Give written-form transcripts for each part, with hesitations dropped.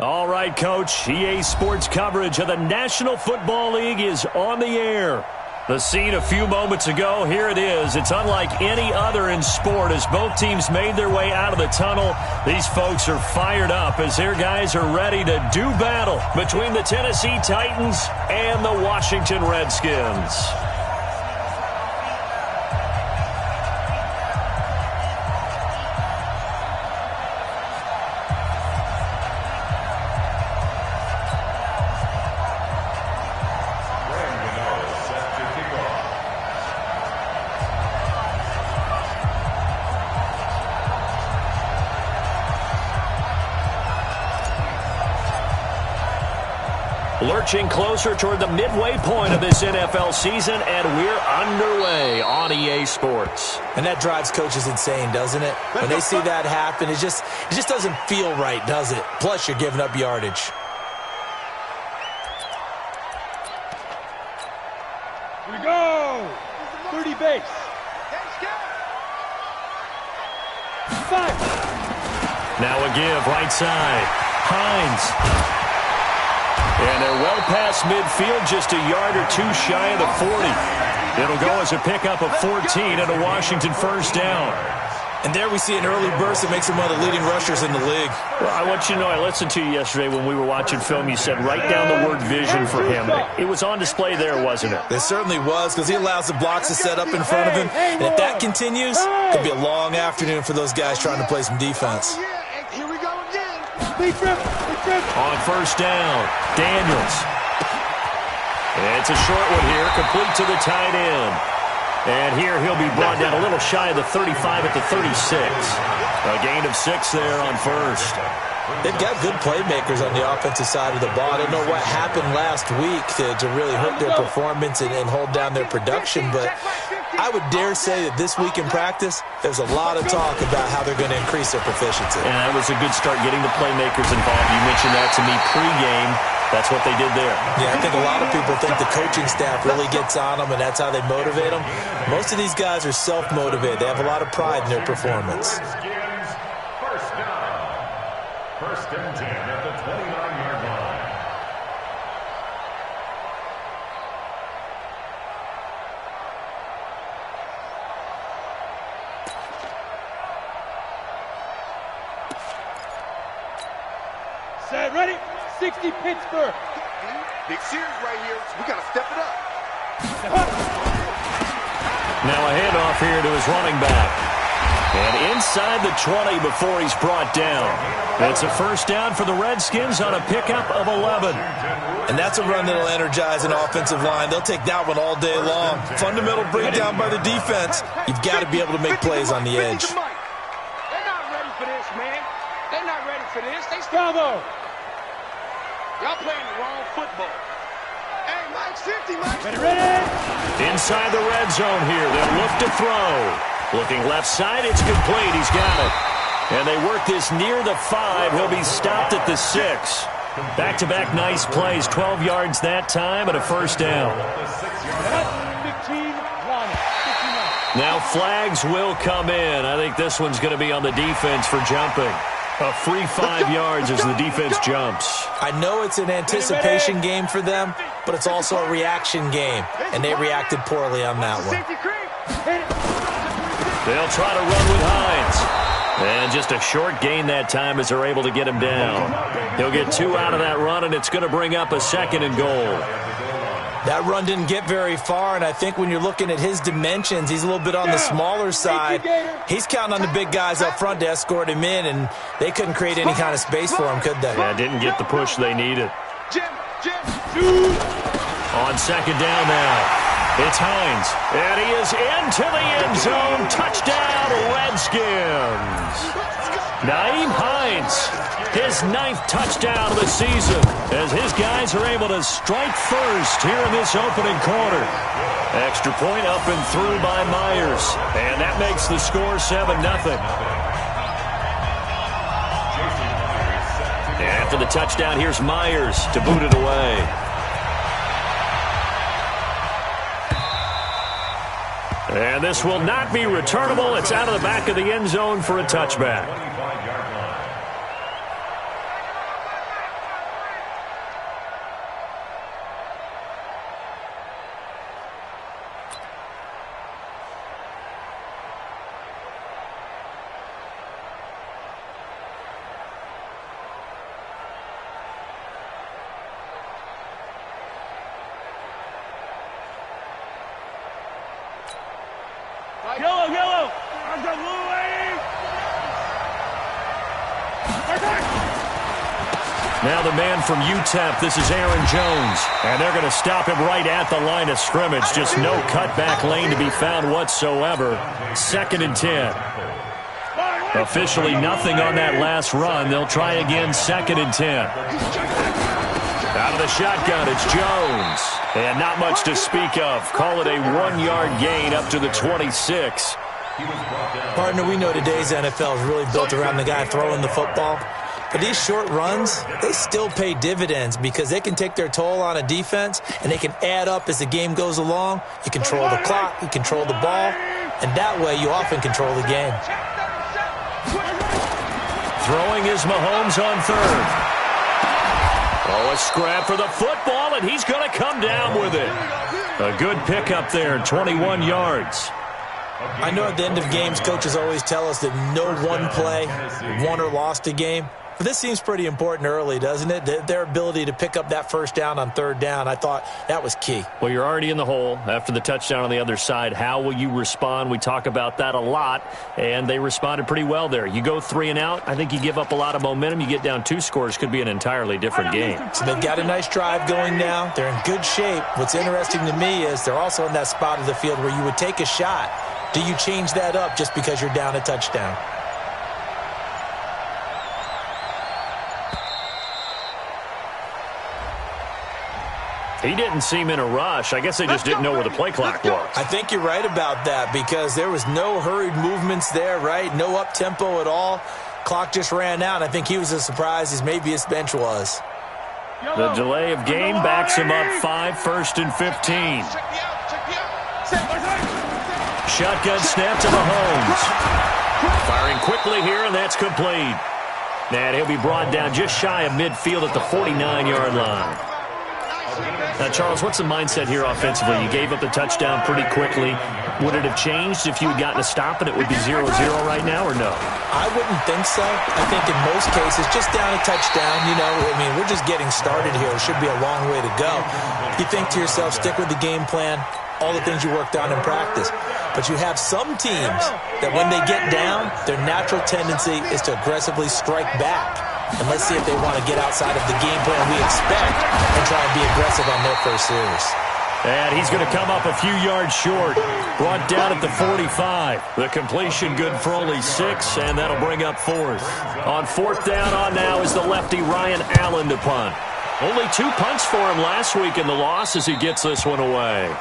All right, Coach. EA Sports coverage of the National Football League is on the air. The scene a few moments ago, here it is. It's unlike any other in sport as both teams made their way out of the tunnel. These folks are fired up as their guys are ready to do battle between the Tennessee Titans and the Washington Redskins. Lurching closer toward the midway point of this NFL season, and we're underway on EA Sports. And that drives coaches insane, doesn't it? When they see that happen, it just doesn't feel right, does it? Plus, you're giving up yardage. Here we go! 30 base. 5. Now a give, right side. Hines. And they're well past midfield, just a yard or two shy of the 40. It'll go as a pickup of 14 and a Washington first down. And there we see an early burst that makes him one of the leading rushers in the league. Well, I want you to know, I listened to you yesterday when we were watching film. You said write down the word vision for him. It was on display there, wasn't it? It certainly was, because he allows the blocks to set up in front of him. And if that continues, it could be a long afternoon for those guys trying to play some defense. Here we go again. Big trip. On first down, Daniels. It's a short one here, complete to the tight end. And here he'll be brought down a little shy of the 35 at the 36. A gain of 6 there on first. They've got good playmakers on the offensive side of the ball. I don't know what happened last week to really hurt their performance and hold down their production, but I would dare say that this week in practice, there's a lot of talk about how they're going to increase their proficiency. And that was a good start, getting the playmakers involved. You mentioned that to me pregame. That's what they did there. Yeah, I think a lot of people think the coaching staff really gets on them, and that's how they motivate them. Most of these guys are self-motivated. They have a lot of pride in their performance. First and 10 at the 29-yard line. Set, ready? 60 Pittsburgh. Big series right here. We got to step it up. Now a handoff here to his running back. And inside the 20 before he's brought down. It's a first down for the Redskins on a pickup of 11. And that's a run that'll energize an offensive line. They'll take that one all day long. Fundamental breakdown by the defense. You've got to be able to make plays on the edge. They're not ready for this, man. They're not ready for this. Bravo. Y'all playing the wrong football. Hey, Mike, 50, Mike. Ready? Inside the red zone here. They'll look to throw. Looking left side, it's complete. He's got it. And they work this near the 5. He'll be stopped at the 6. Back-to-back nice plays. 12 yards that time and a first down. 15, 1, 59. Now flags will come in. I think this one's going to be on the defense for jumping. A free 5 yards as the defense jumps. I know it's an anticipation game for them, but it's also a reaction game, and they reacted poorly on that one. They'll try to run with Hines. And just a short gain that time as they're able to get him down. He'll get 2 out of that run, and it's going to bring up a 2nd and goal. That run didn't get very far, and I think when you're looking at his dimensions, he's a little bit on the smaller side. He's counting on the big guys up front to escort him in, and they couldn't create any kind of space for him, could they? Yeah, didn't get the push they needed. On 2nd down now. It's Hines, and he is into the end zone. Touchdown, Redskins. Nyheim Hines, his 9th touchdown of the season, as his guys are able to strike first here in this opening quarter. Extra point up and through by Myers, and that makes the score 7-0. After the touchdown, here's Myers to boot it away. And this will not be returnable. It's out of the back of the end zone for a touchback. Now the man from UTEP, this is Aaron Jones. And they're going to stop him right at the line of scrimmage. Just no cutback lane to be found whatsoever. 2nd and 10. Officially nothing on that last run. They'll try again, 2nd and 10. Out of the shotgun, it's Jones. And not much to speak of. Call it a 1-yard gain up to the 26. Partner, we know today's NFL is really built around the guy throwing the football. But these short runs, they still pay dividends because they can take their toll on a defense, and they can add up as the game goes along. You control the clock, you control the ball, and that way you often control the game. Throwing is Mahomes on 3rd. Oh, a scrap for the football, and he's going to come down with it. A good pickup there, 21 yards. I know at the end of games, coaches always tell us that no one play won or lost a game. But this seems pretty important early, doesn't it? Their ability to pick up that first down on 3rd down, I thought that was key. Well, you're already in the hole after the touchdown on the other side. How will you respond? We talk about that a lot, and they responded pretty well there. You go 3 and out, I think you give up a lot of momentum. You get down 2 scores, could be an entirely different game. So they've got a nice drive going now. They're in good shape. What's interesting to me is they're also in that spot of the field where you would take a shot. Do you change that up just because you're down a touchdown? He didn't seem in a rush. I guess they just didn't know where the play clock was. I think you're right about that because there was no hurried movements there, right? No up-tempo at all. Clock just ran out. I think he was as surprised as maybe his bench was. The delay of game backs him up 5, 1st and 15. Shotgun snap to Mahomes. Firing quickly here, and that's complete. And he'll be brought down just shy of midfield at the 49-yard line. Now, Charles, what's the mindset here offensively? You gave up the touchdown pretty quickly. Would it have changed if you had gotten a stop and it would be 0-0 right now, or no? I wouldn't think so. I think in most cases, just down a touchdown, you know, I mean, we're just getting started here. It should be a long way to go. You think to yourself, stick with the game plan, all the things you worked on in practice. But you have some teams that when they get down, their natural tendency is to aggressively strike back. And let's see if they want to get outside of the game plan we expect and try and be aggressive on their first series. And he's going to come up a few yards short. Brought down at the 45. The completion good for only 6, and that'll bring up 4th. On 4th down on now is the lefty Ryan Allen to punt. Only 2 punts for him last week in the loss as he gets this one away.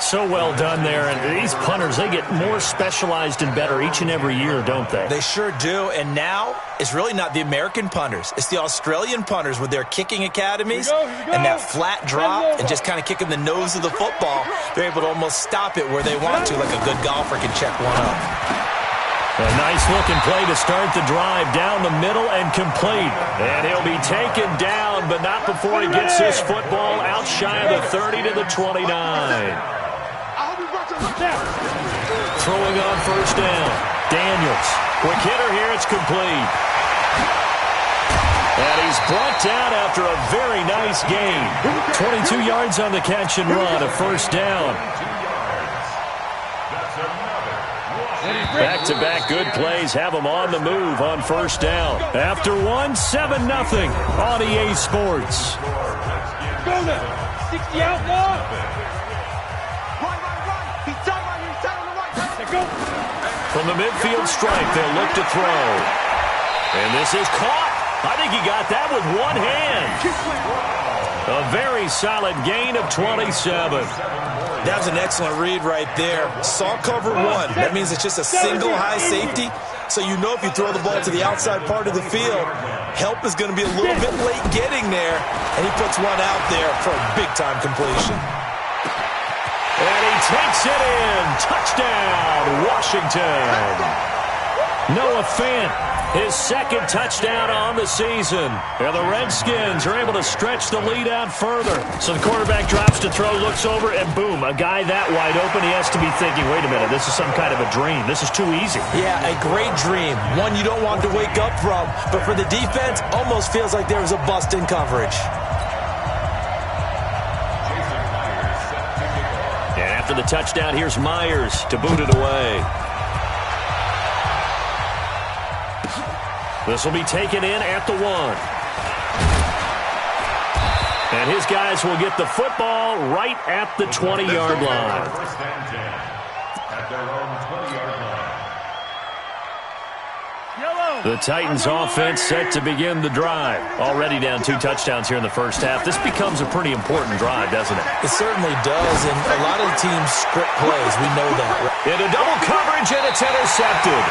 So well done there, and these punters, they get more specialized and better each and every year, don't they? They sure do, and now it's really not the American punters. It's the Australian punters with their kicking academies and that flat drop and just kind of kicking the nose of the football. They're able to almost stop it where they want to, like a good golfer can check one up. A nice-looking play to start the drive down the middle and complete. And he'll be taken down, but not before he gets this football out shy of the 30 to the 29. Throwing on 1st down. Daniels. Quick hitter here. It's complete. And he's brought down after a very nice gain. 22 yards on the catch and run. A 1st down. Back-to-back good plays have him on the move on 1st down. After 1, 7-0 on EA Sports. Go now. 60 out now. From the midfield stripe, they'll look to throw. And this is caught. I think he got that with one hand. A very solid gain of 27. That was an excellent read right there. Saw cover 1. That means it's just a single high safety. So you know if you throw the ball to the outside part of the field, help is going to be a little bit late getting there. And he puts one out there for a big-time completion. And he takes it in. Touchdown, Washington. Noah Fant, his 2nd touchdown on the season. And the Redskins are able to stretch the lead out further. So the quarterback drops to throw, looks over, and boom, a guy that wide open, he has to be thinking, wait a minute, this is some kind of a dream. This is too easy. Yeah, a great dream. One you don't want to wake up from. But for the defense, almost feels like there was a bust in coverage. And after the touchdown, here's Myers to boot it away. This will be taken in at the 1. And his guys will get the football right at the 20-yard line. First and 10 at their own 20-yard line. The Titans offense set to begin the drive. Already down 2 touchdowns here in the first half. This becomes a pretty important drive, doesn't it? It certainly does, and a lot of the teams script plays. We know that. Into double coverage, and it's intercepted.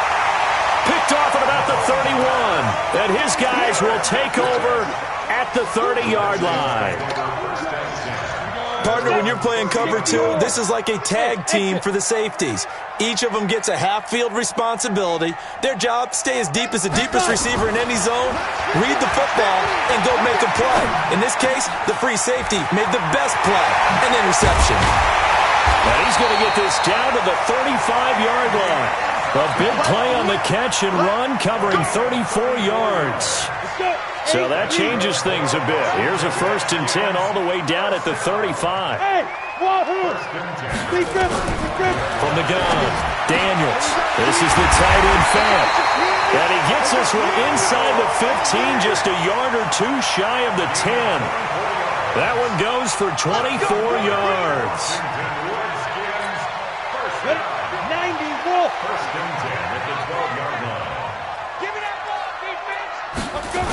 Picked off at about the 31. And his guys will take over at the 30-yard line. Partner, when you're playing cover 2, this is like a tag team for the safeties. Each of them gets a half-field responsibility. Their job, stay as deep as the deepest receiver in any zone, read the football, and go make a play. In this case, the free safety made the best play, an interception. And he's going to get this down to the 35-yard line. A big play on the catch and run, covering 34 yards. So that changes things a bit. Here's a 1st and 10 all the way down at the 35. From the gun, Daniels. This is the tight end fan. And he gets this one inside the 15, just a yard or 2 shy of the 10. That one goes for 24 yards. 90 Wolf. First and 10 at the 12-yard line. Give me that ball, defense. Let's go.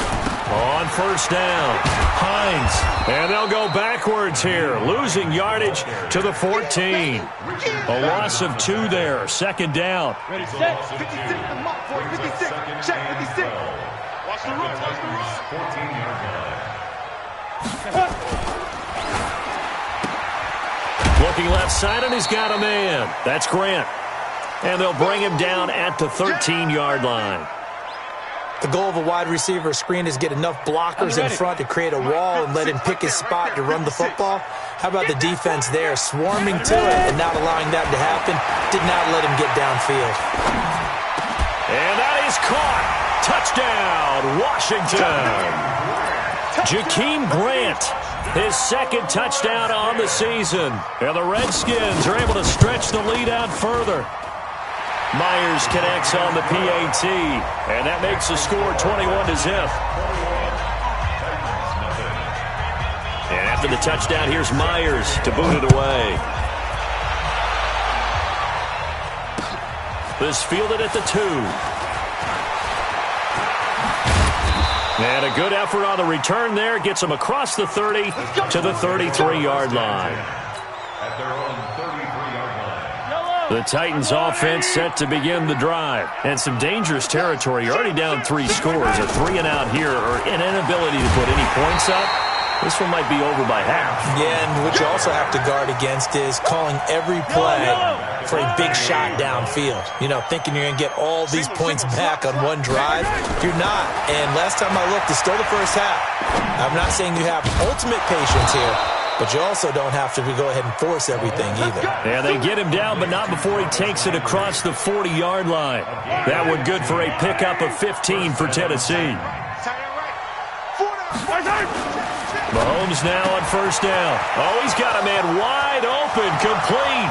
On first down, Hines. And they'll go backwards here, losing yardage to the 14. A loss of 2 there, 2nd down. Ready, set. 56, the mark for 56. Check 56. Watch the run, watch the run. 14-yard line. Looking left side, and he's got a man. That's Grant. And they'll bring him down at the 13-yard line. The goal of a wide receiver screen is get enough blockers in front to create a wall and let him pick his spot to run the football. How about the defense there, swarming to it and not allowing that to happen? Did not let him get downfield. And that is caught. Touchdown, Washington. Jakeem Grant, his 2nd touchdown on the season. And the Redskins are able to stretch the lead out further. Myers connects on the PAT, and that makes the score 21-0. And after the touchdown, here's Myers to boot it away. This fielded at the 2. And a good effort on the return there. Gets him across the 30 to the 33-yard line. At their own 33-yard line. The Titans offense set to begin the drive. And some dangerous territory. You're already down 3 scores. A 3 and out here, or an inability to put any points up. This one might be over by half. Yeah, and what you also have to guard against is calling every play for a big shot downfield. You know, thinking you're going to get all these points back on one drive. You're not. And last time I looked, it's still the first half. I'm not saying you have ultimate patience here, but you also don't have to go ahead and force everything either. Yeah, they get him down, but not before he takes it across the 40-yard line. That one good for a pickup of 15 for Tennessee. Mahomes now on first down. Oh, he's got a man wide open, complete.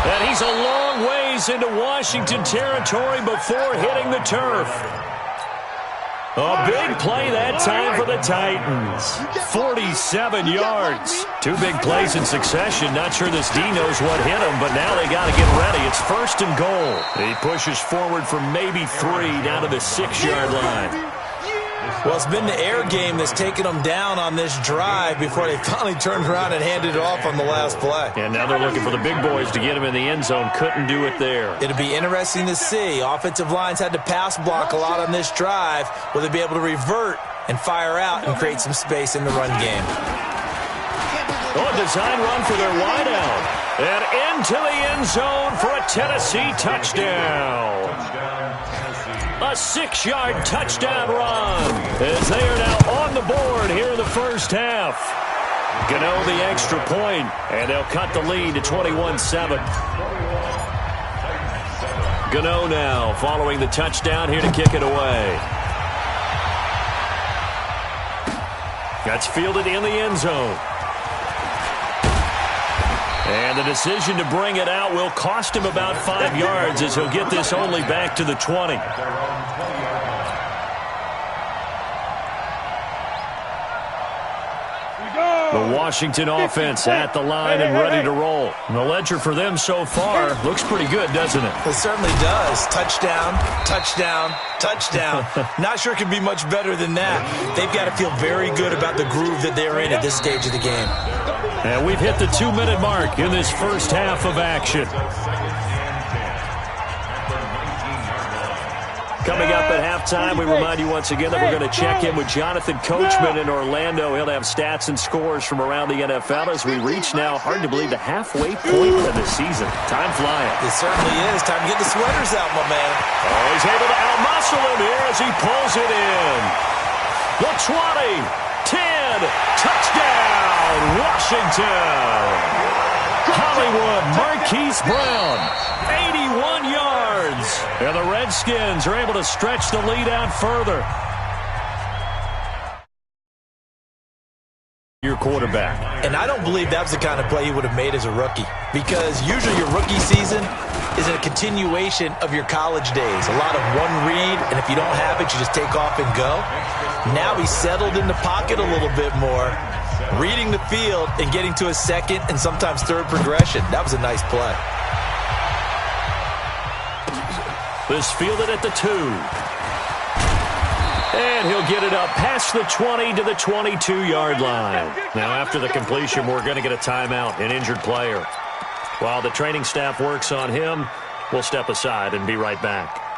And he's a long ways into Washington territory before hitting the turf. A big play that time for the Titans. 47 yards. 2 big plays in succession. Not sure this D knows what hit him, but now they got to get ready. It's 1st and goal. He pushes forward for maybe 3 down to the 6-yard line. Well, it's been the air game that's taken them down on this drive before they finally turned around and handed it off on the last play. And now they're looking for the big boys to get him in the end zone. Couldn't do it there. It'll be interesting to see. Offensive lines had to pass block a lot on this drive. Will they be able to revert and fire out and create some space in the run game? Oh, a design run for their wideout. And into the end zone for a Tennessee touchdown. A 6-yard touchdown run as they are now on the board here in the first half. Gano the extra point, and they'll cut the lead to 21-7. Gano now following the touchdown here to kick it away. That's fielded in the end zone. And the decision to bring it out will cost him about 5 yards as he'll get this only back to the 20. The Washington offense at the line and ready to roll. And the ledger for them so far looks pretty good, doesn't it? It certainly does. Touchdown, touchdown, touchdown. Not sure it can be much better than that. They've got to feel very good about the groove that they're in at this stage of the game. And we've hit the 2-minute mark in this first half of action. Coming up at halftime, we remind you once again that we're going to check in with Jonathan Coachman in Orlando. He'll have stats and scores from around the NFL as we reach now, hard to believe, the halfway point of the season. Time flying. It certainly is. Time to get the sweaters out, my man. Oh, he's able to outmuscle him here as he pulls it in. The 20, 10, touchdown, Washington. Hollywood, Marquise Brown, 81 yards. And the Redskins are able to stretch the lead out further. Your quarterback. And I don't believe that was the kind of play he would have made as a rookie, because usually your rookie season is a continuation of your college days. A lot of one read, and if you don't have it, you just take off and go. Now he's settled in the pocket a little bit more, reading the field and getting to a second and sometimes third progression. That was a nice play. This fielded at the 2. And he'll get it up past the 20 to the 22-yard line. Now, after the completion, we're going to get a timeout, an injured player. While the training staff works on him, we'll step aside and be right back.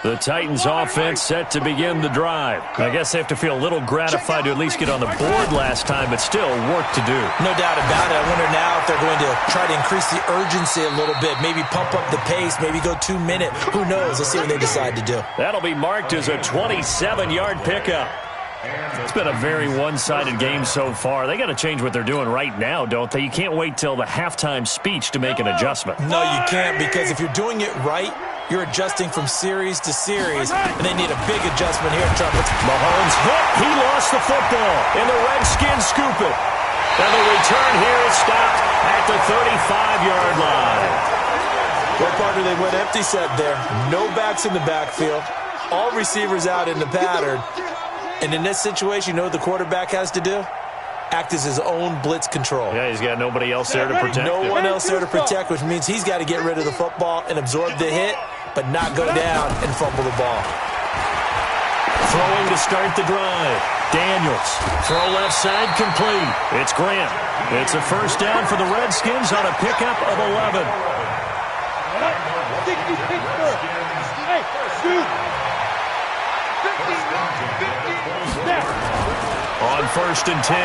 The Titans offense set to begin the drive. I guess they have to feel a little gratified to at least get on the board last time, but still work to do. No doubt about it. I wonder now if they're going to try to increase the urgency a little bit, maybe pump up the pace, maybe go 2 minutes. Who knows? Let's see what they decide to do. That'll be marked as a 27-yard pickup. It's been a very one-sided game so far. They got to change what they're doing right now, don't they? You can't wait till the halftime speech to make an adjustment. No, you can't, because if you're doing it right, you're adjusting from series to series, and they need a big adjustment here. Mahomes hit. He lost the football, and the Redskins scoop it. And the return here is stopped at the 35-yard line. Well, partner, they went empty set there. No backs in the backfield. All receivers out in the pattern. And in this situation, you know what the quarterback has to do? Act as his own blitz control. Yeah, he's got nobody else there to protect him. No one else there to protect, which means he's got to get rid of the football and absorb the hit, but not go down and fumble the ball. Throwing to start the drive. Daniels. Throw left side complete. It's Grant. It's a first down for the Redskins on a pickup of 11. Hey, dude. On 1st and 10,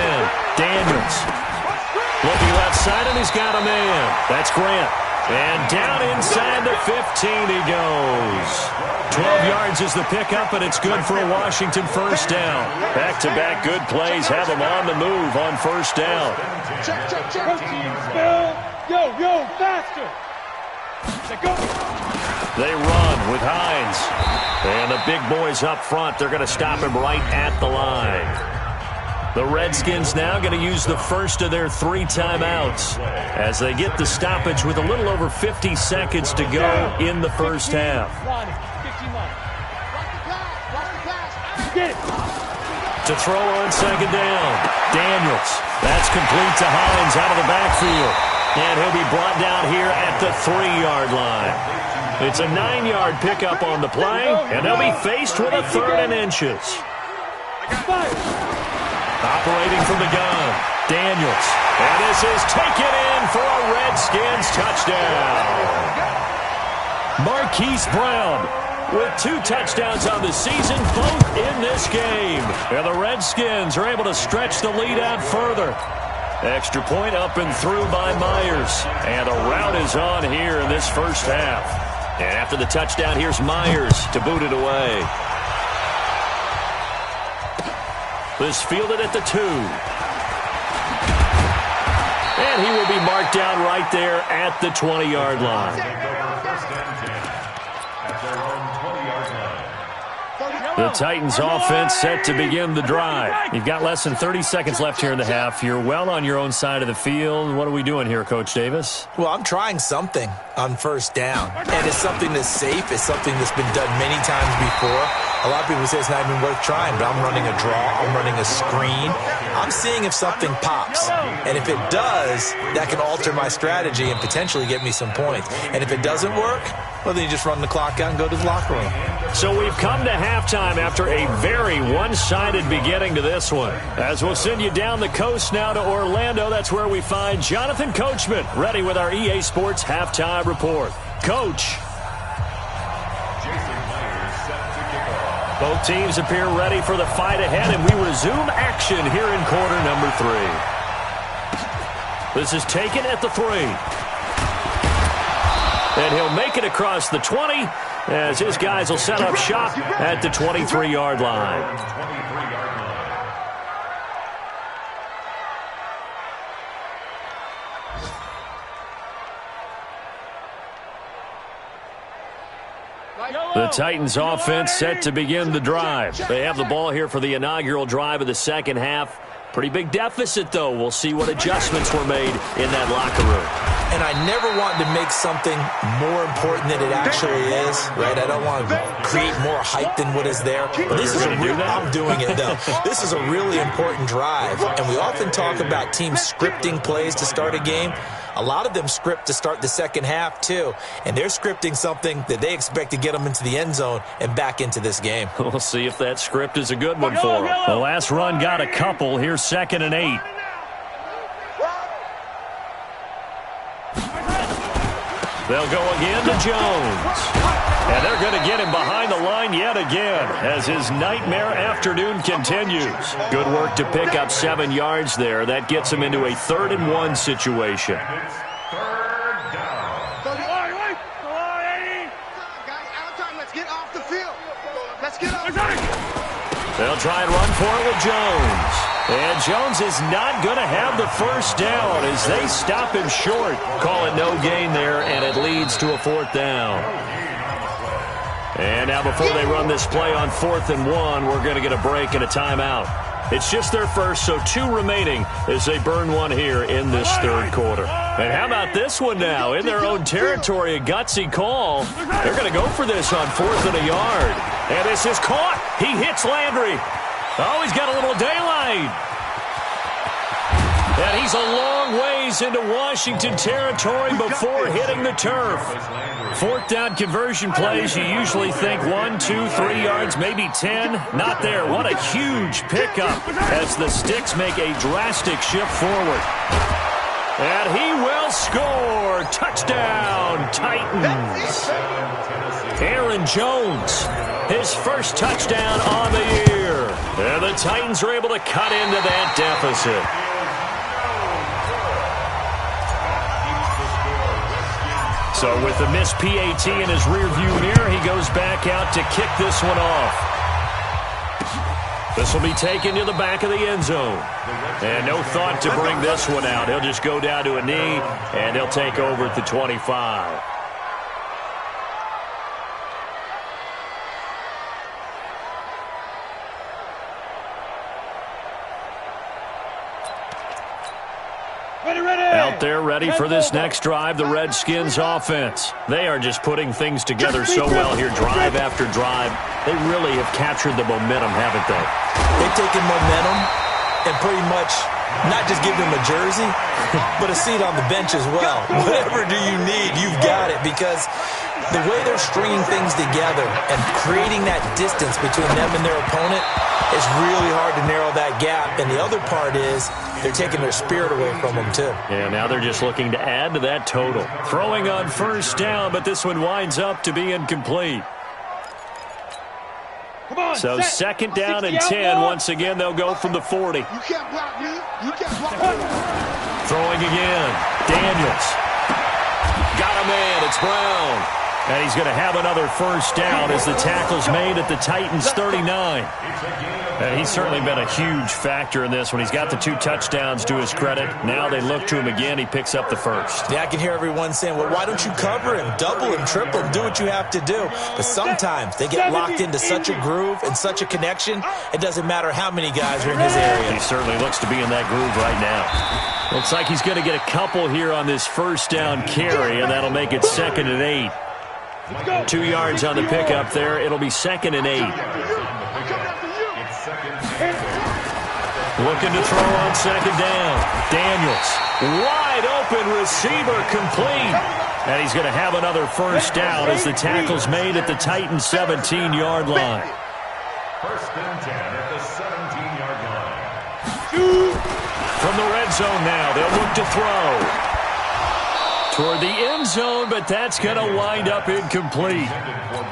Daniels. Looking left side, and he's got a man. That's Grant. And down inside the 15 he goes. 12 yards is the pickup, and it's good for a Washington first down. Back-to-back good plays have them on the move on first down. Check. Yo, faster. Go. They run with Hines. And the big boys up front, they're going to stop him right at the line. The Redskins now going to use the first of their 3 timeouts as they get the stoppage with a little over 50 seconds to go in the first half. To throw on second down, Daniels. That's complete to Hines out of the backfield. And he'll be brought down here at the 3-yard line. It's a 9-yard pickup on the play, and they'll be faced with a 3rd and inches. Operating from the gun, Daniels. And this is taken in for a Redskins touchdown. Marquise Brown with 2 touchdowns on the season, both in this game. And the Redskins are able to stretch the lead out further. Extra point up and through by Myers. And the rout is on here in this first half. And after the touchdown, here's Myers to boot it away. This fielded at the 2. And he will be marked down right there at the 20-yard line. The Titans offense set to begin the drive. You've got less than 30 seconds left here in the half. You're well on your own side of the field. What are we doing here, Coach Davis? Well, I'm trying something on first down. And it's something that's safe. It's something that's been done many times before. A lot of people say it's not even worth trying, but I'm running a draw, I'm running a screen. I'm seeing if something pops. And if it does, that can alter my strategy and potentially get me some points. And if it doesn't work, well, then you just run the clock out and go to the locker room. So we've come to halftime after a very one-sided beginning to this one. As we'll send you down the coast now to Orlando, that's where we find Jonathan Coachman, ready with our EA Sports Halftime Report. Coach. Both teams appear ready for the fight ahead, and we resume action here in quarter number 3. This is taken at the 3. And he'll make it across the 20 as his guys will set up shop at the 23-yard line. The Titans offense set to begin the drive. They have the ball here for the inaugural drive of the second half. Pretty big deficit, though. We'll see what adjustments were made in that locker room. And I never want to make something more important than it actually is, right? I don't want to create more hype than what is there. But this is I'm doing it, though. This is a really important drive. And we often talk about teams scripting plays to start a game. A lot of them script to start the second half, too. And they're scripting something that they expect to get them into the end zone and back into this game. We'll see if that script is a good one for them. The last run got a couple. Here's 2nd and 8. They'll go again to Jones. And they're going to get him behind the line yet again as his nightmare afternoon continues. Good work to pick up 7 yards there. That gets him into a 3rd and 1 situation. Guys, out of time. Let's get off the field. Let's get off. They'll try and run for it with Jones. And Jones is not going to have the first down as they stop him short. Call it no gain there, and it leads to a 4th down. And now before they run this play on 4th and 1, we're going to get a break and a timeout. It's just their first, so 2 remaining as they burn one here in this 3rd quarter. And how about this one now? In their own territory, a gutsy call. They're going to go for this on 4th and a yard. And this is caught. He hits Landry. Oh, he's got a little daylight. And he's a long ways into Washington territory before hitting the turf. 4th down conversion plays, you usually think 1, 2, 3 yards, maybe 10. Not there. What a huge pickup as the Sticks make a drastic shift forward. And he will score. Touchdown, Titans. Aaron Jones, his first touchdown on the year. And the Titans are able to cut into that deficit. So with the missed PAT in his rearview mirror, he goes back out to kick this one off. This will be taken to the back of the end zone. And no thought to bring this one out. He'll just go down to a knee, and he'll take over at the 25. Out there ready for this next drive, the Redskins offense. They are just putting things together so well here, drive after drive. They really have captured the momentum, haven't they? They've taken momentum and pretty much not just give them a jersey, but a seat on the bench as well. Whatever do you need, you've got it, because the way they're stringing things together and creating that distance between them and their opponent is really hard to narrow that gap. And the other part is they're taking their spirit away from them, too. Yeah, now they're just looking to add to that total. Throwing on 1st down, but this one winds up to be incomplete. So 2nd down and 10. Once again, they'll go from the 40. You can't block me. You can't block me. Throwing again. Daniels. Got a man. It's Brown. And he's going to have another 1st down as the tackle's made at the Titans' 39. And he's certainly been a huge factor in this one. He's got the 2 touchdowns to his credit. Now they look to him again. He picks up the 1st. Yeah, I can hear everyone saying, well, why don't you cover him, double him, triple him, do what you have to do. But sometimes they get locked into such a groove and such a connection, it doesn't matter how many guys are in his area. He certainly looks to be in that groove right now. Looks like he's going to get a couple here on this 1st down carry, and that'll make it 2nd and 8. 2 yards on the pickup there. It'll be 2nd and 8. Looking to throw on 2nd down. Daniels, wide open receiver, complete. And he's going to have another first down as the tackle's made at the Titans' 17-yard line. 1st and 10 at the 17-yard line. From the red zone now, they'll look to throw toward the end zone, but that's going to wind up incomplete.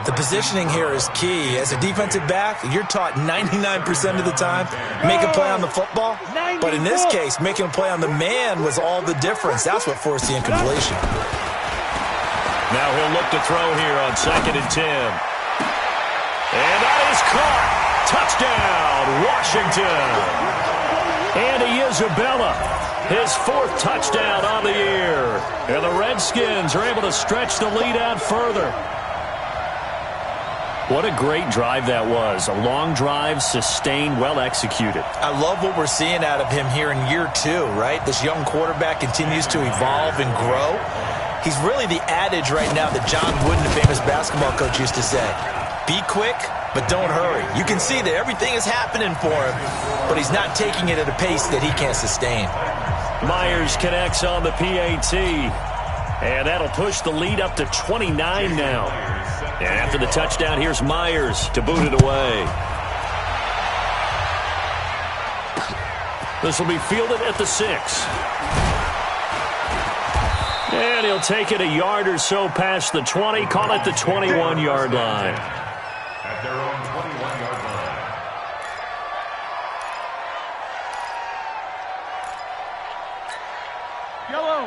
The positioning here is key. As a defensive back, you're taught 99% of the time, make a play on the football. But in this case, making a play on the man was all the difference. That's what forced the incompletion. Now he'll look to throw here on 2nd and 10. And that is caught. Touchdown, Washington. Andy Isabella, his 4th touchdown on the year. And the Redskins are able to stretch the lead out further. What a great drive that was. A long drive, sustained, well executed. I love what we're seeing out of him here in year 2, right? This young quarterback continues to evolve and grow. He's really the adage right now that John Wooden, the famous basketball coach, used to say. Be quick, but don't hurry. You can see that everything is happening for him, but he's not taking it at a pace that he can't sustain. Myers connects on the PAT, and that'll push the lead up to 29 now. And after the touchdown, here's Myers to boot it away. This will be fielded at the 6. And he'll take it a yard or so past the 20, call it the 21-yard line. At their own 21-yard line.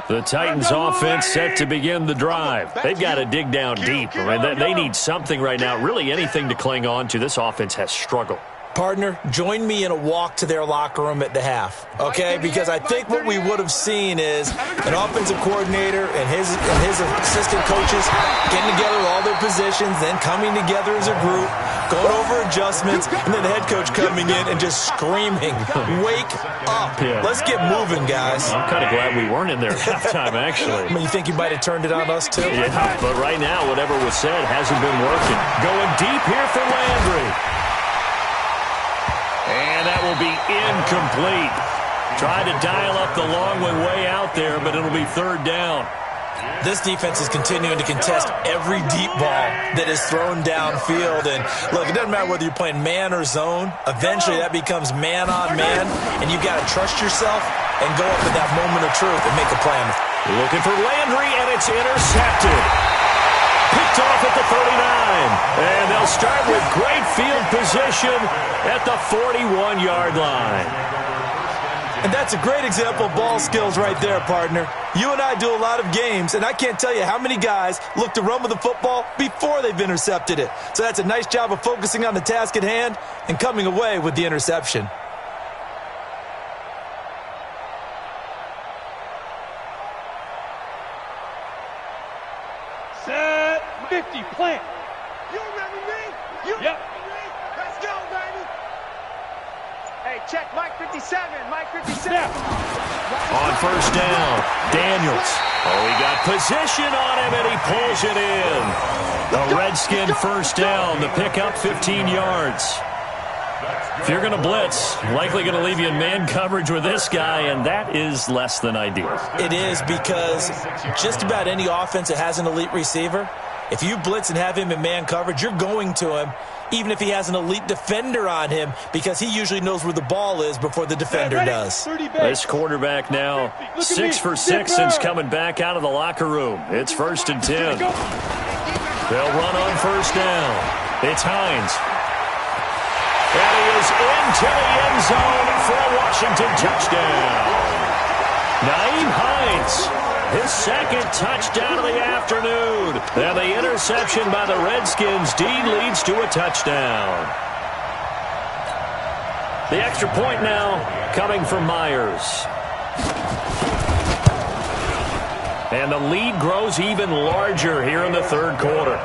The Titans offense set to begin the drive. They've got to dig down deep. I mean, they need something right now, really anything to cling on to. This offense has struggled. Partner, join me in a walk to their locker room at the half, okay? Because I think what we would have seen is an offensive coordinator and his assistant coaches getting together all their positions, then coming together as a group, going over adjustments, and then the head coach coming in and just screaming, wake up. Yeah. Let's get moving, guys. I'm kind of glad we weren't in there at halftime, actually. I mean, you think you might have turned it on us, too? Yeah, but right now, whatever was said hasn't been working. Going deep here for Landry. And that will be incomplete. Try to dial up the long one way out there, but it'll be 3rd down. This defense is continuing to contest every deep ball that is thrown downfield. And, look, it doesn't matter whether you're playing man or zone. Eventually, that becomes man on man, and you've got to trust yourself and go up at that moment of truth and make a plan. Looking for Landry, and it's intercepted. Picked off at the 39. And they'll start with great field position at the 41-yard line. And that's a great example of ball skills right there, partner. You and I do a lot of games, and I can't tell you how many guys look to run with the football before they've intercepted it. So that's a nice job of focusing on the task at hand and coming away with the interception. Set 50, plant. You remember me? You Yep. remember me? Let's go, baby. Hey, check Mike 57. Mike 57. On 1st down, Daniels. Oh, he got position on him, and he pulls it in. A Redskin 1st down. The pickup 15 yards. If you're going to blitz, likely going to leave you in man coverage with this guy, and that is less than ideal. It is, because just about any offense that has an elite receiver, if you blitz and have him in man coverage, you're going to him, even if he has an elite defender on him, because he usually knows where the ball is before the defender does. This quarterback now 6 for 6 since coming back out of the locker room. It's 1st and 10. They'll run on 1st down. It's Hines. And he is into the end zone for a Washington touchdown. Nyheim Hines, his 2nd touchdown of the afternoon. And the interception by the Redskins. D leads to a touchdown. The extra point now coming from Myers. And the lead grows even larger here in the 3rd quarter.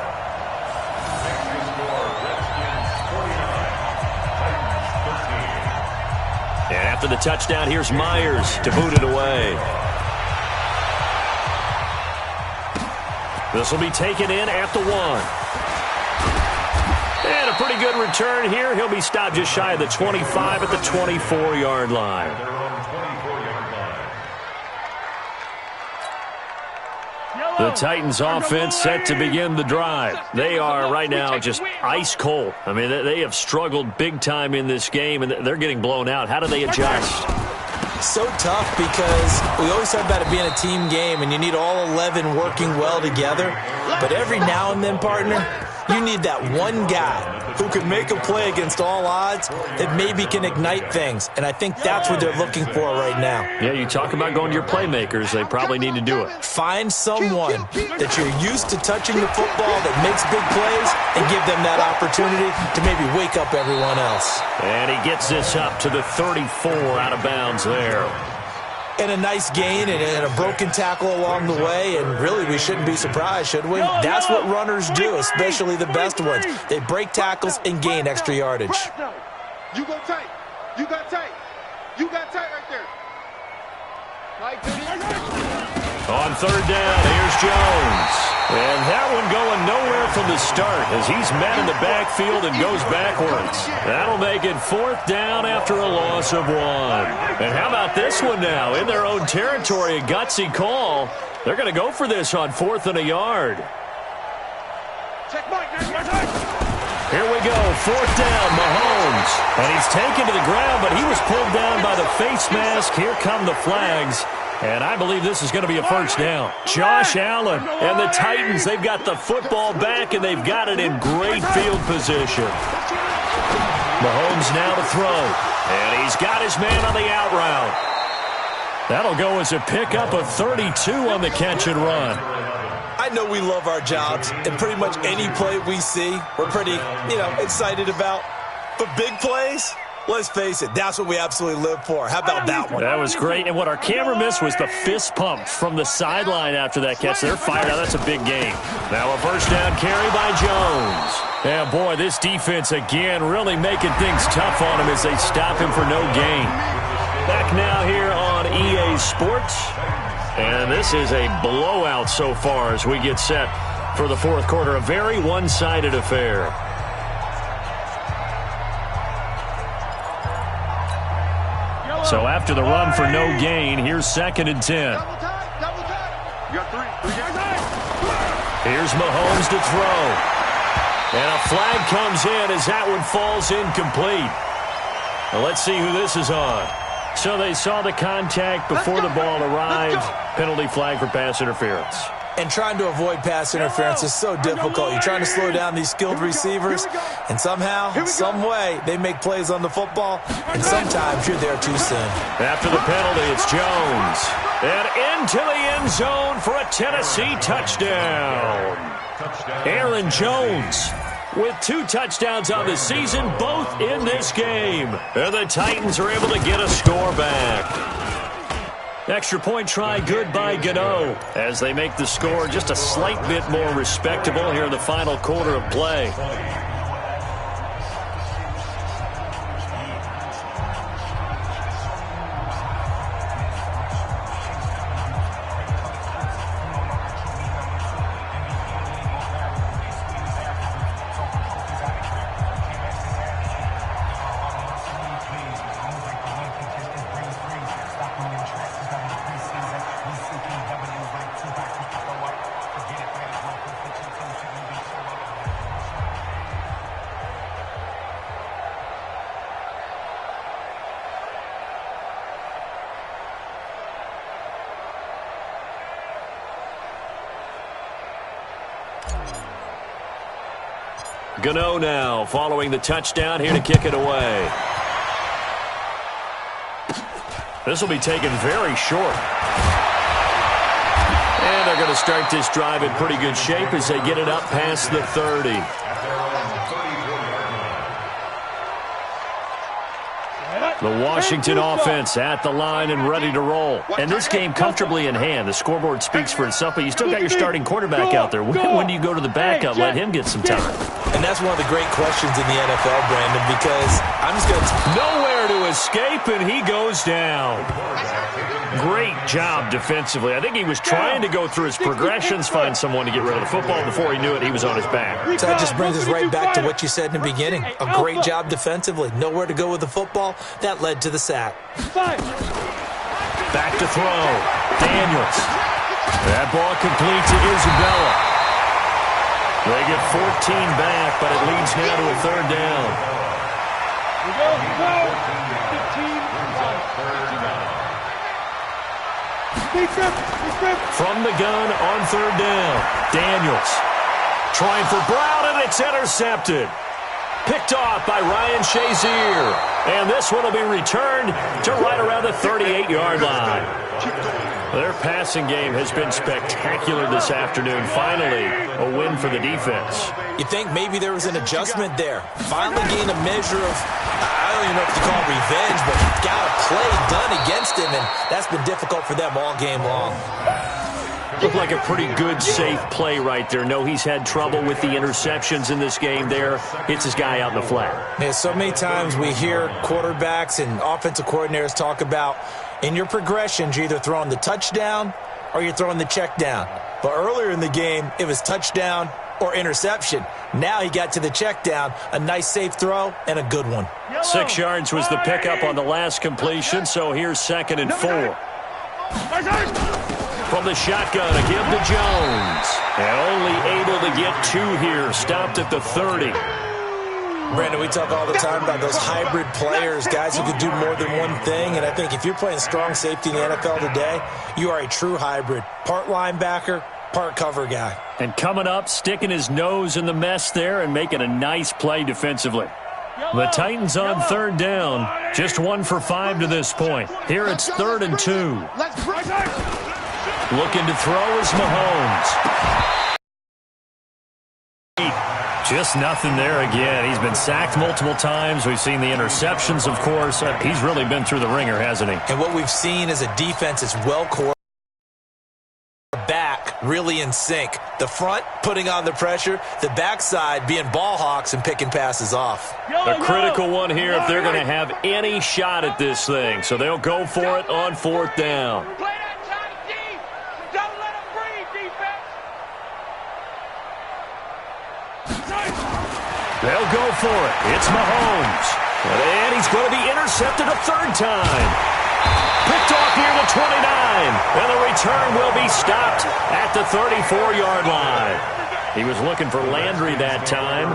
And after the touchdown, here's Myers to boot it away. This will be taken in at the 1. And a pretty good return here. He'll be stopped just shy of the 25 at the 24-yard line. The Titans offense set to begin the drive. They are right now just ice cold. I mean, they have struggled big time in this game, and they're getting blown out. How do they adjust? So tough because we always talk about it being a team game, and you need all 11 working well together. But every now and then, partner, you need that one guy who can make a play against all odds that maybe can ignite things. And I think that's what they're looking for right now. Yeah, you talk about going to your playmakers. They probably need to do it. Find someone that you're used to touching the football that makes big plays and give them that opportunity to maybe wake up everyone else. And he gets this up to the 34 out of bounds there. And a nice gain and a broken tackle along the way, and really we shouldn't be surprised, should we? That's what runners do, especially the best ones. They break tackles and gain extra yardage. You go tight. You got tight. You got tight right there. Like on third down, here's Jones. And that one going nowhere from the start as he's met in the backfield and goes backwards. That'll make it 4th down after a loss of 1. And how about this one now? In their own territory, a gutsy call. They're going to go for this on 4th and a yard. Here we go, 4th down, Mahomes. And he's taken to the ground, but he was pulled down by the face mask. Here come the flags. And I believe this is going to be a first down. Josh Allen and the Titans, they've got the football back, and they've got it in great field position. Mahomes now to throw. And he's got his man on the out route. That'll go as a pickup of 32 on the catch and run. I know we love our jobs, and pretty much any play we see, we're pretty, excited about. But big plays, let's face it, that's what we absolutely live for. How about that one? That was great. And what our camera missed was the fist pump from the sideline after that catch. They're fired out. That's a big game. Now a first down carry by Jones. Yeah, boy, this defense again really making things tough on him as they stop him for no gain. Back now here on EA Sports. And this is a blowout so far as we get set for the 4th quarter. A very one-sided affair. So after the run for no gain, here's 2nd and 10. Here's Mahomes to throw. And a flag comes in as that one falls incomplete. Now let's see who this is on. So they saw the contact before the ball arrived. Penalty flag for pass interference. And trying to avoid pass interference is so difficult. You're trying to slow down these skilled receivers, and somehow, some way, they make plays on the football, and sometimes you're there too soon. After the penalty, it's Jones. And into the end zone for a Tennessee touchdown. Aaron Jones with 2 touchdowns on the season, both in this game. And the Titans are able to get a score back. Extra point try good by Gano as they make the score just a slight bit more respectable here in the final quarter of play. Gano now following the touchdown here to kick it away. This will be taken very short. And they're going to start this drive in pretty good shape as they get it up past the 30. The Washington offense at the line and ready to roll. And this game comfortably in hand. The scoreboard speaks for itself, but you still got your starting quarterback out there. When do you go to the backup, let him get some time? And that's one of the great questions in the NFL, Brandon, because I'm just going to... Nowhere to escape, and he goes down. Great job defensively. I think he was trying to go through his progressions, find someone to get rid of the football. Before he knew it, he was on his back. So that just brings us right baback to what you said in the beginning. A great job defensively. Nowhere to go with the football. That led to the sack. Back to throw. Daniels. That ball complete to Isabella. They get 14 back, but it leads now to a third down. From the gun on third down. Daniels trying for Brown, and it's intercepted. Picked off by Ryan Shazier. And this one will be returned to right around the 38-yard line. Their passing game has been spectacular this afternoon. Finally, a win for the defense. You think maybe there was an adjustment there. Finally gained a measure of, I don't even know if to call it revenge, but got a play done against him, and that's been difficult for them all game long. Looked like a pretty good, safe play right there. No, he's had trouble with the interceptions in this game there. Hits his guy out in the flat. Yeah, so many times we hear quarterbacks and offensive coordinators talk about in your progressions, you're either throwing the touchdown or you're throwing the check down. But earlier in the game, it was touchdown or interception. Now he got to the check down, a nice safe throw, and a good one. 6 yards was the pickup on the last completion, so here's 2nd and 4. From the shotgun, a give to Jones. And only able to get 2 here, stopped at the 30. Brandon, we talk all the time about those hybrid players, guys who can do more than one thing. And I think if you're playing strong safety in the NFL today, you are a true hybrid. Part linebacker, part cover guy. And coming up, sticking his nose in the mess there and making a nice play defensively. The Titans on third down. Just 1 for 5 to this point. Here it's 3rd and 2. Looking to throw is Mahomes. Just nothing there again. He's been sacked multiple times. We've seen the interceptions, of course. He's really been through the ringer, hasn't he? And what we've seen is a defense that's well-coordinated. Back really in sync. The front putting on the pressure. The backside being ball hawks and picking passes off. A critical one here if they're going to have any shot at this thing. So they'll go for it on 4th down. They'll go for it. It's Mahomes. And he's going to be intercepted a 3rd time. Picked off near the 29. And the return will be stopped at the 34-yard line. He was looking for Landry that time.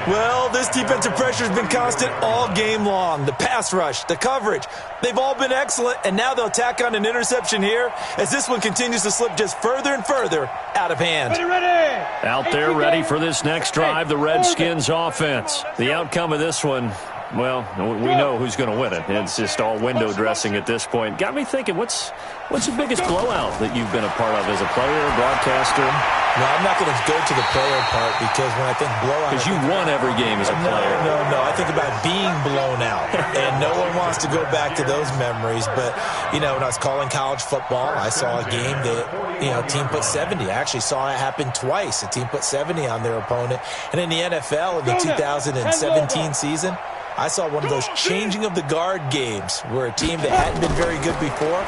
Well, this defensive pressure has been constant all game long. The pass rush, the coverage, they've all been excellent, and now they'll tack on an interception here as this one continues to slip just further and further out of hand. Ready. Out there ready for this next drive, the Redskins offense. The outcome of this one, well, we know who's going to win it. It's just all window dressing at this point. Got me thinking, what's the biggest blowout that you've been a part of as a player, broadcaster? No, I'm not going to go to the player part because when I think blowout... Because you won every game as a player. No. I think about being blown out. And no one wants to go back to those memories. But, you know, when I was calling college football, I saw a game that, you know, a team put 70. I actually saw it happen twice. A team put 70 on their opponent. And in the NFL, in the 2017 season, I saw one of those changing of the guard games where a team that hadn't been very good before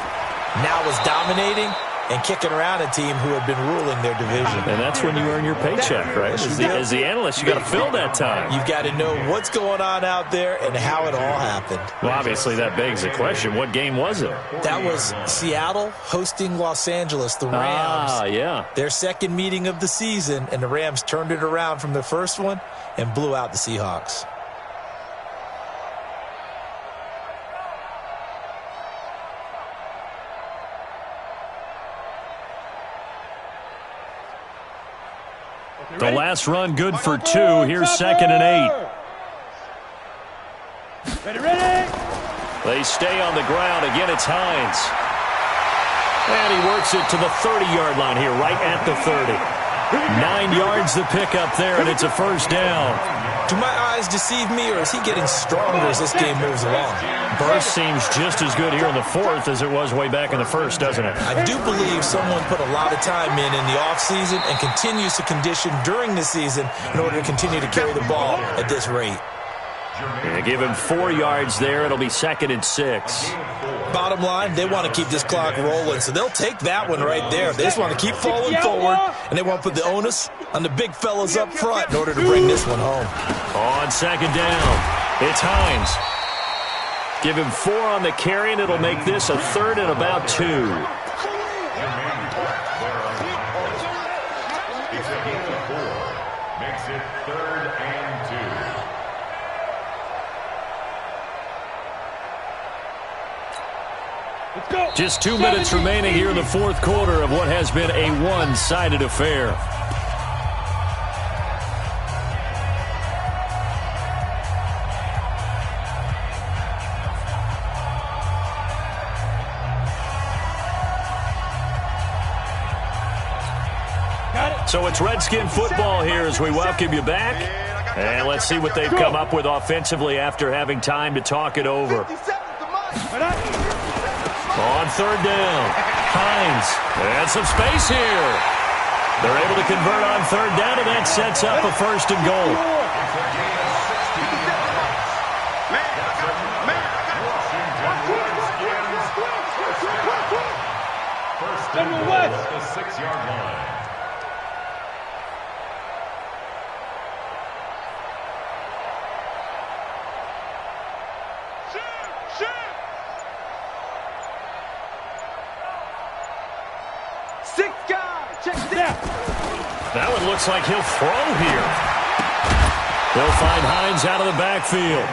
now was dominating and kicking around a team who had been ruling their division. And that's when you earn your paycheck, right? As the analyst, you got to fill that time. You've got to know what's going on out there and how it all happened. Well, obviously, that begs the question, what game was it? That was Seattle hosting Los Angeles, the Rams. Ah, yeah. Their second meeting of the season, and the Rams turned it around from the first one and blew out the Seahawks. The last run good for 2. Here's 2nd and 8. Ready. They stay on the ground. Again, it's Hines. And he works it to the 30-yard line here, right at the 30. 9 yards the pickup there, and it's a 1st down. Do my eyes deceive me, or is he getting stronger as this game moves along? Burst seems just as good here in the fourth as it was way back in the first, doesn't it? I do believe someone put a lot of time in the offseason and continues to condition during the season in order to continue to carry the ball at this rate. Yeah, give him 4 yards there. It'll be 2nd and 6. Bottom line, they want to keep this clock rolling, so they'll take that one right there. They just want to keep falling forward, and they want to put the onus on the big fellas up front in order to bring this one home. On 2nd down, it's Hines. Give him 4 on the carry, and it'll make this a 3rd and about 2. Makes it 3rd and 2. Just 2 minutes remaining here in the fourth quarter of what has been a one-sided affair. So it's Redskin football here as we welcome you back. And let's see what they've come up with offensively after having time to talk it over. On 3rd down, Hines, and some space here. They're able to convert on 3rd down, and that sets up a 1st and goal. First and goal at the 6-yard line. That one looks like he'll throw here. They'll find Hines out of the backfield.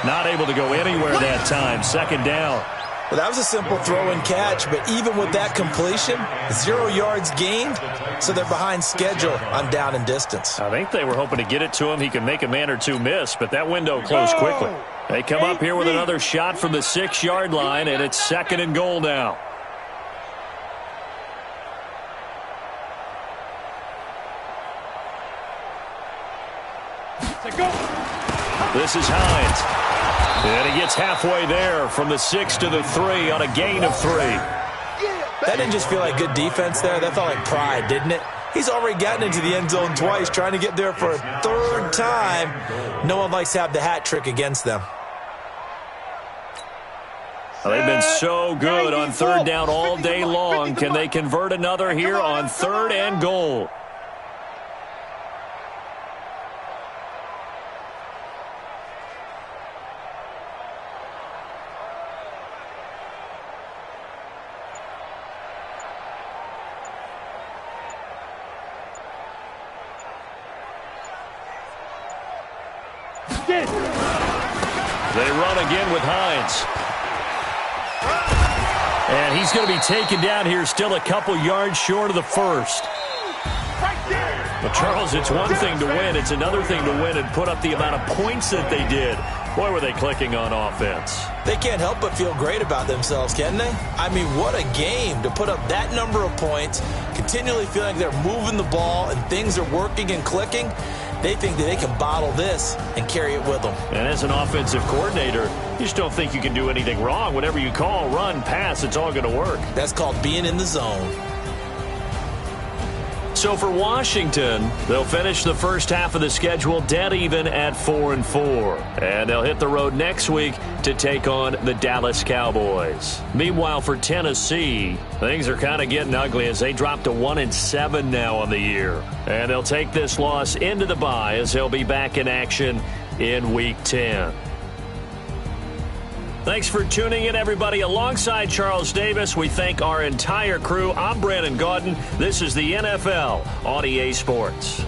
Not able to go anywhere that time. 2nd down. Well, that was a simple throw and catch, but even with that completion, 0 yards gained, so they're behind schedule on down and distance. I think they were hoping to get it to him. He could make a man or two miss, but that window closed quickly. They come up here with another shot from the 6-yard line, and it's 2nd and goal now. This is Hines. And he gets halfway there from the 6 to the 3 on a gain of 3. That didn't just feel like good defense there. That felt like pride, didn't it? He's already gotten into the end zone twice, trying to get there for a 3rd time. No one likes to have the hat trick against them. Well, they've been so good on 3rd down all day long. Can they convert another here on 3rd and goal? They run again with Hines. And he's going to be taken down here still a couple yards short of the 1st. Well, Charles, it's one thing to win. It's another thing to win and put up the amount of points that they did. Boy, were they clicking on offense. They can't help but feel great about themselves, can they? I mean, what a game to put up that number of points, continually feeling like they're moving the ball and things are working and clicking. They think that they can bottle this and carry it with them. And as an offensive coordinator, you just don't think you can do anything wrong. Whatever you call, run, pass, it's all going to work. That's called being in the zone. So for Washington, they'll finish the first half of the schedule dead even at 4-4. And they'll hit the road next week to take on the Dallas Cowboys. Meanwhile, for Tennessee, things are kind of getting ugly as they drop to 1-7 now on the year. And they'll take this loss into the bye as they'll be back in action in Week 10. Thanks for tuning in, everybody. Alongside Charles Davis, we thank our entire crew. I'm Brandon Gaudin. This is the NFL on EA Sports.